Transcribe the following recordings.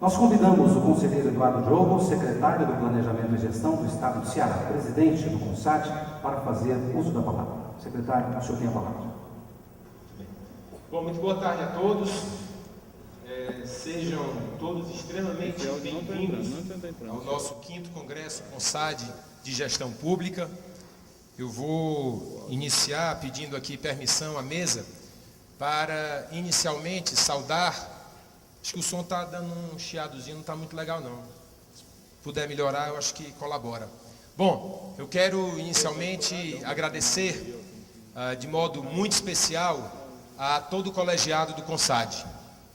Nós convidamos o conselheiro Eduardo Diogo, secretário do Planejamento e Gestão do Estado do Ceará, presidente do CONSAD, para fazer uso da palavra. Secretário, o senhor tem a palavra. Bom, muito boa tarde a todos. Sejam todos extremamente bem-vindos ao nosso 5º Congresso CONSAD de Gestão Pública. Eu vou iniciar pedindo aqui permissão à mesa para inicialmente saudar. Acho que o som está dando um chiadozinho, não está muito legal não. Se puder melhorar, eu acho que colabora. Bom, eu quero inicialmente agradecer de modo muito especial a todo o colegiado do CONSAD.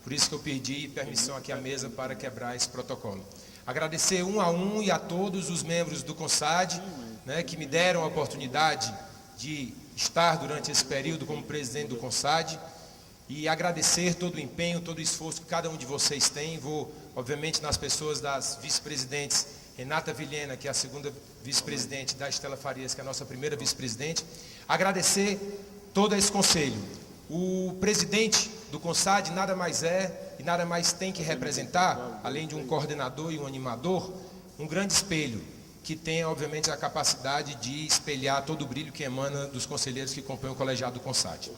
Por isso que eu pedi permissão aqui à mesa para quebrar esse protocolo. Agradecer um a um e a todos os membros do CONSAD, que me deram a oportunidade de estar durante esse período como presidente do CONSAD. E agradecer todo o empenho, todo o esforço que cada um de vocês tem. Vou, obviamente, nas pessoas das vice-presidentes Renata Vilhena, que é a segunda vice-presidente, da Estela Farias, que é a nossa primeira vice-presidente. Agradecer todo esse conselho. O presidente do CONSAD nada mais é e nada mais tem que representar, além de um coordenador e um animador, um grande espelho, que tem, obviamente, a capacidade de espelhar todo o brilho que emana dos conselheiros que compõem o colegiado do CONSAD.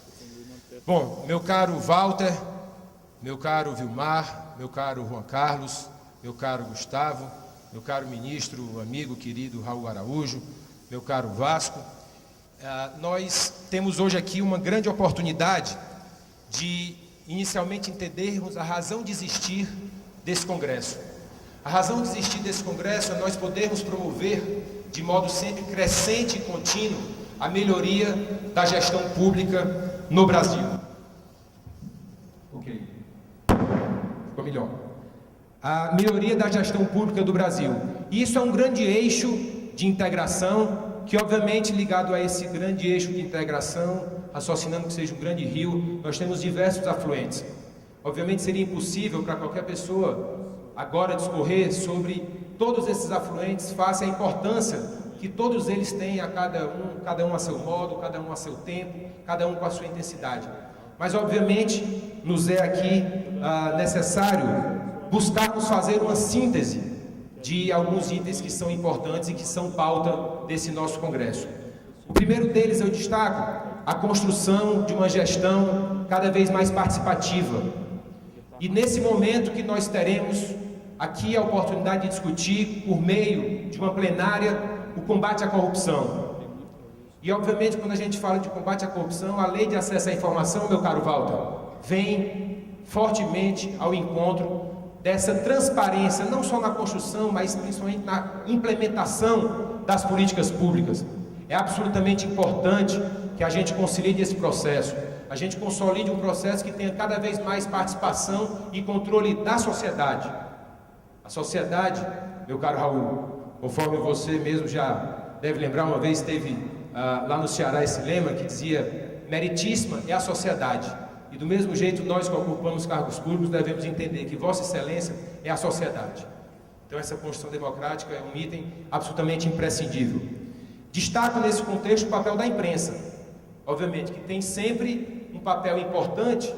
Bom, meu caro Walter, meu caro Vilmar, meu caro Juan Carlos, meu caro Gustavo, meu caro ministro, amigo, querido Raul Araújo, meu caro Vasco, nós temos hoje aqui uma grande oportunidade de inicialmente entendermos a razão de existir desse congresso. A razão de existir desse congresso é nós podermos promover de modo sempre crescente e contínuo a melhoria da gestão pública no Brasil. Ok. Ficou melhor. A melhoria da gestão pública do Brasil. E isso é um grande eixo de integração, que obviamente ligado a esse grande eixo de integração, raciocinando que seja um grande rio, nós temos diversos afluentes. Obviamente seria impossível para qualquer pessoa agora discorrer sobre todos esses afluentes, face à importância que todos eles têm a cada um a seu modo, cada um a seu tempo, cada um com a sua intensidade. Mas, obviamente, nos é aqui necessário buscarmos fazer uma síntese de alguns itens que são importantes e que são pauta desse nosso congresso. O primeiro deles eu destaco a construção de uma gestão cada vez mais participativa. E nesse momento que nós teremos aqui a oportunidade de discutir, por meio de uma plenária, o combate à corrupção. E, obviamente, quando a gente fala de combate à corrupção, a lei de acesso à informação, meu caro Walter, vem fortemente ao encontro dessa transparência, não só na construção, mas principalmente na implementação das políticas públicas. É absolutamente importante que a gente consolide esse processo, a gente consolide um processo que tenha cada vez mais participação e controle da sociedade. A sociedade, meu caro Raul, conforme você mesmo já deve lembrar, uma vez teve lá no Ceará esse lema que dizia: meritíssima é a sociedade. E do mesmo jeito, nós que ocupamos cargos públicos devemos entender que Vossa Excelência é a sociedade. Então essa construção democrática é um item absolutamente imprescindível. Destaco nesse contexto o papel da imprensa, obviamente, que tem sempre um papel importante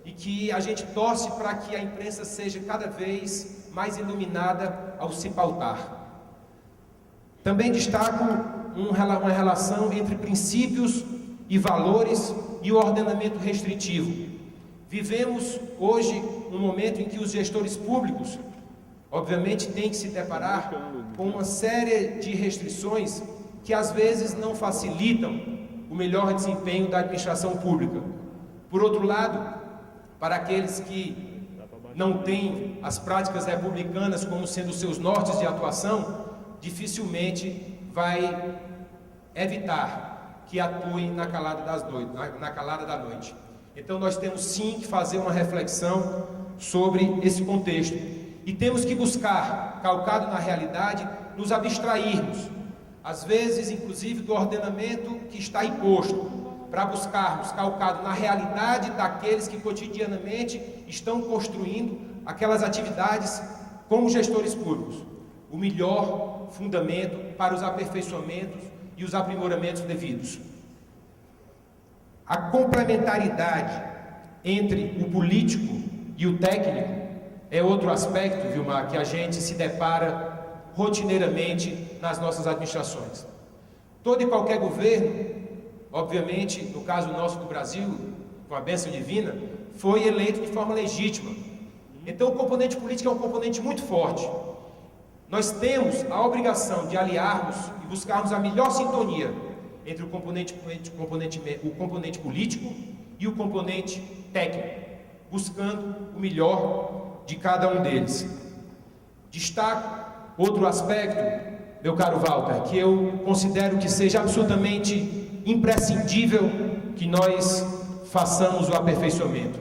e que a gente torce para que a imprensa seja cada vez mais iluminada ao se pautar. Também destaco uma relação entre princípios e valores e o ordenamento restritivo. Vivemos hoje um momento em que os gestores públicos, obviamente, têm que se deparar com uma série de restrições que às vezes não facilitam o melhor desempenho da administração pública. Por outro lado, para aqueles que não têm as práticas republicanas como sendo seus nortes de atuação, dificilmente vai evitar que atuem na calada da noite. Então nós temos sim que fazer uma reflexão sobre esse contexto e temos que buscar, calcado na realidade, nos abstrairmos, às vezes inclusive do ordenamento que está imposto, para buscarmos, calcado na realidade daqueles que cotidianamente estão construindo aquelas atividades como gestores públicos, o melhor fundamento para os aperfeiçoamentos e os aprimoramentos devidos. A complementaridade entre o político e o técnico é outro aspecto, Vilmar, que a gente se depara rotineiramente nas nossas administrações. Todo e qualquer governo, obviamente, no caso nosso do Brasil, com a bênção divina, foi eleito de forma legítima. Então, o componente político é um componente muito forte. Nós temos a obrigação de aliarmos e buscarmos a melhor sintonia entre o componente político e o componente técnico, buscando o melhor de cada um deles. Destaco outro aspecto, meu caro Walter, que eu considero que seja absolutamente imprescindível que nós façamos o aperfeiçoamento,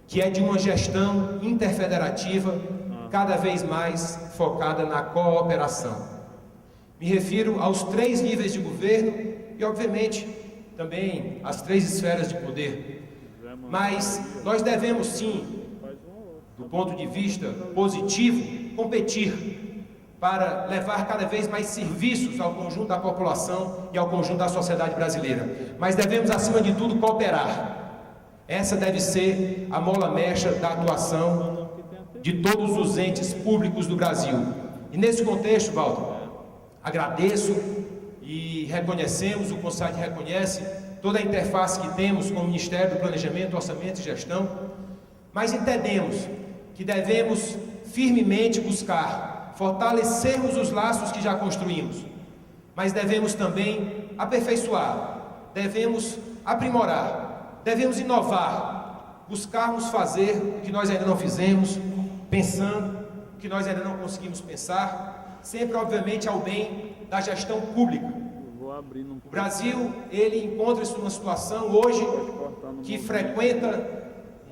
que é de uma gestão interfederativa cada vez mais focada na cooperação. Me refiro aos 3 níveis de governo e, obviamente, também às 3 esferas de poder. Mas nós devemos, sim, do ponto de vista positivo, competir para levar cada vez mais serviços ao conjunto da população e ao conjunto da sociedade brasileira. Mas devemos, acima de tudo, cooperar. Essa deve ser a mola mestra da atuação de todos os entes públicos do Brasil. E nesse contexto, Walter, agradeço e reconhecemos, o CONSAD reconhece toda a interface que temos com o Ministério do Planejamento, Orçamento e Gestão, mas entendemos que devemos firmemente buscar fortalecermos os laços que já construímos, mas devemos também aperfeiçoar, devemos aprimorar, devemos inovar, buscarmos fazer o que nós ainda não fizemos, pensando o que nós ainda não conseguimos pensar, sempre obviamente ao bem da gestão pública. O Brasil, ele encontra-se numa situação hoje que frequenta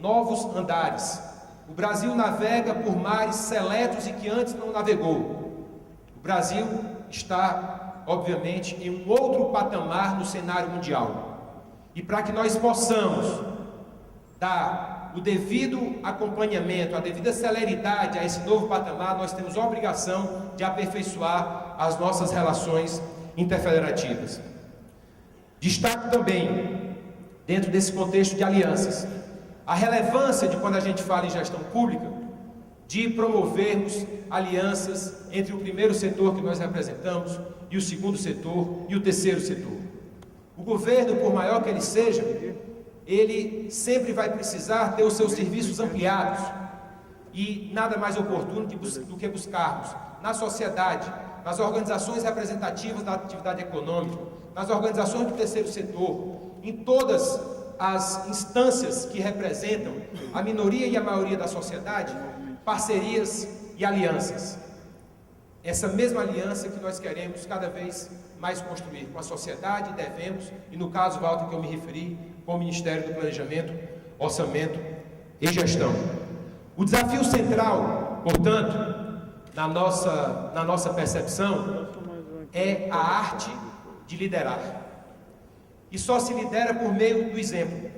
novos andares. O Brasil navega por mares seletos e que antes não navegou. O Brasil está, obviamente, em um outro patamar no cenário mundial. E para que nós possamos dar o devido acompanhamento, a devida celeridade a esse novo patamar, nós temos a obrigação de aperfeiçoar as nossas relações interfederativas. Destaco também, dentro desse contexto de alianças, a relevância de, quando a gente fala em gestão pública, de promovermos alianças entre o primeiro setor que nós representamos e o segundo setor e o terceiro setor. O governo, por maior que ele seja, ele sempre vai precisar ter os seus serviços ampliados, e nada mais oportuno do que buscarmos na sociedade, nas organizações representativas da atividade econômica, nas organizações do terceiro setor, em todas as instâncias que representam a minoria e a maioria da sociedade, parcerias e alianças. Essa mesma aliança que nós queremos cada vez mais construir com a sociedade, devemos, e no caso, Walter, que eu me referi, com o Ministério do Planejamento, Orçamento e Gestão. O desafio central, portanto, na nossa percepção, é a arte de liderar. E só se lidera por meio do exemplo.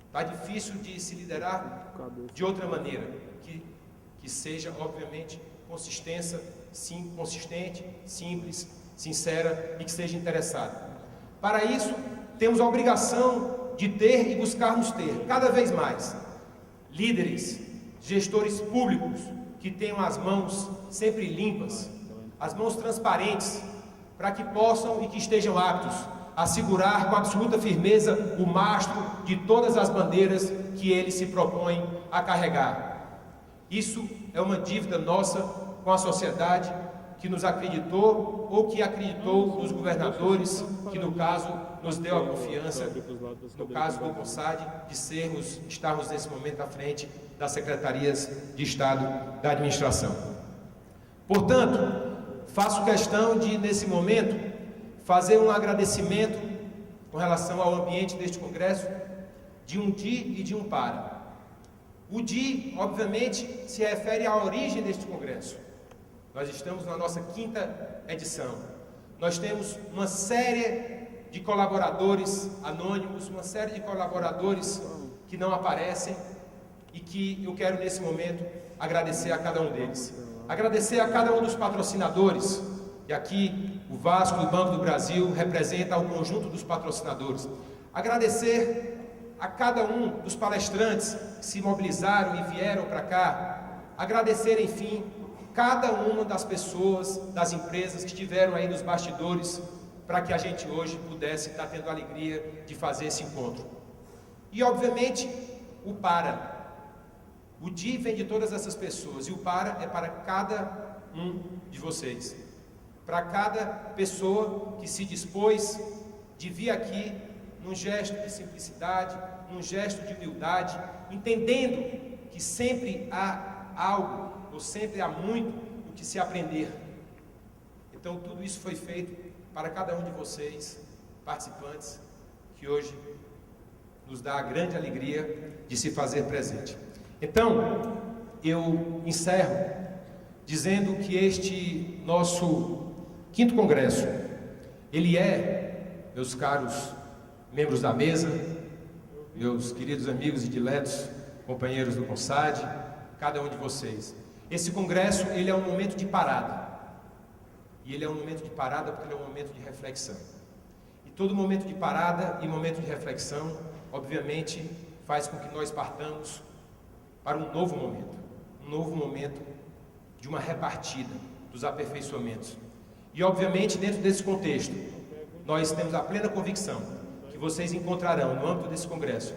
Está difícil de se liderar de outra maneira, que seja, obviamente, consistente, simples, sincera e que seja interessada. Para isso, temos a obrigação de ter e buscarmos ter, cada vez mais, líderes, gestores públicos que tenham as mãos sempre limpas, as mãos transparentes, para que possam e que estejam aptos a segurar com absoluta firmeza o mastro de todas as bandeiras que eles se propõem a carregar. Isso é uma dívida nossa com a sociedade que nos acreditou ou que acreditou nos governadores, que no caso nos deu a confiança, no caso do CONSAD, de estarmos nesse momento à frente das secretarias de Estado da administração. Portanto, faço questão de, nesse momento, fazer um agradecimento com relação ao ambiente deste congresso, de um de e de um para. O de, obviamente, se refere à origem deste congresso. Nós estamos na nossa 5ª edição. Nós temos uma série de colaboradores anônimos, uma série de colaboradores que não aparecem e que eu quero, nesse momento, agradecer a cada um deles. Agradecer a cada um dos patrocinadores, e aqui o Vasco do Banco do Brasil representa o conjunto dos patrocinadores. Agradecer a cada um dos palestrantes que se mobilizaram e vieram para cá, Agradecer, enfim, cada uma das pessoas, das empresas que estiveram aí nos bastidores para que a gente hoje pudesse estar tendo a alegria de fazer esse encontro. E, obviamente, o para. O DI vem de todas essas pessoas e o para é para cada um de vocês. Para cada pessoa que se dispôs de vir aqui num gesto de simplicidade, num gesto de humildade, entendendo que sempre há algo, ou sempre há muito o que se aprender. Então tudo isso foi feito para cada um de vocês, participantes, que hoje nos dá a grande alegria de se fazer presente. Então, eu encerro dizendo que este nosso 5º Congresso, ele é, meus caros membros da mesa, meus queridos amigos e diletos companheiros do CONSAD, cada um de vocês, esse congresso, ele é um momento de parada. E ele é um momento de parada porque ele é um momento de reflexão. E todo momento de parada e momento de reflexão, obviamente, faz com que nós partamos para um novo momento de uma repartida dos aperfeiçoamentos. E, obviamente, dentro desse contexto, nós temos a plena convicção que vocês encontrarão, no âmbito desse congresso,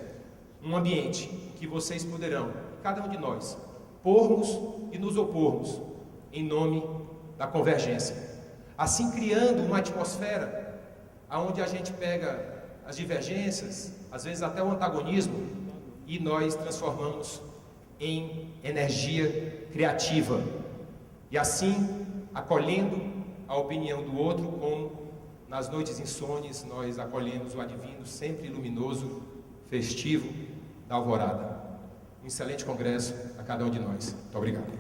um ambiente que vocês poderão, cada um de nós, pormos e nos opormos em nome da convergência. Assim, criando uma atmosfera onde a gente pega as divergências, às vezes até o antagonismo, e nós transformamos em energia criativa. E assim, acolhendo a opinião do outro, como nas noites insones nós acolhemos o advindo sempre luminoso, festivo da alvorada. Um excelente congresso a cada um de nós. Muito obrigado.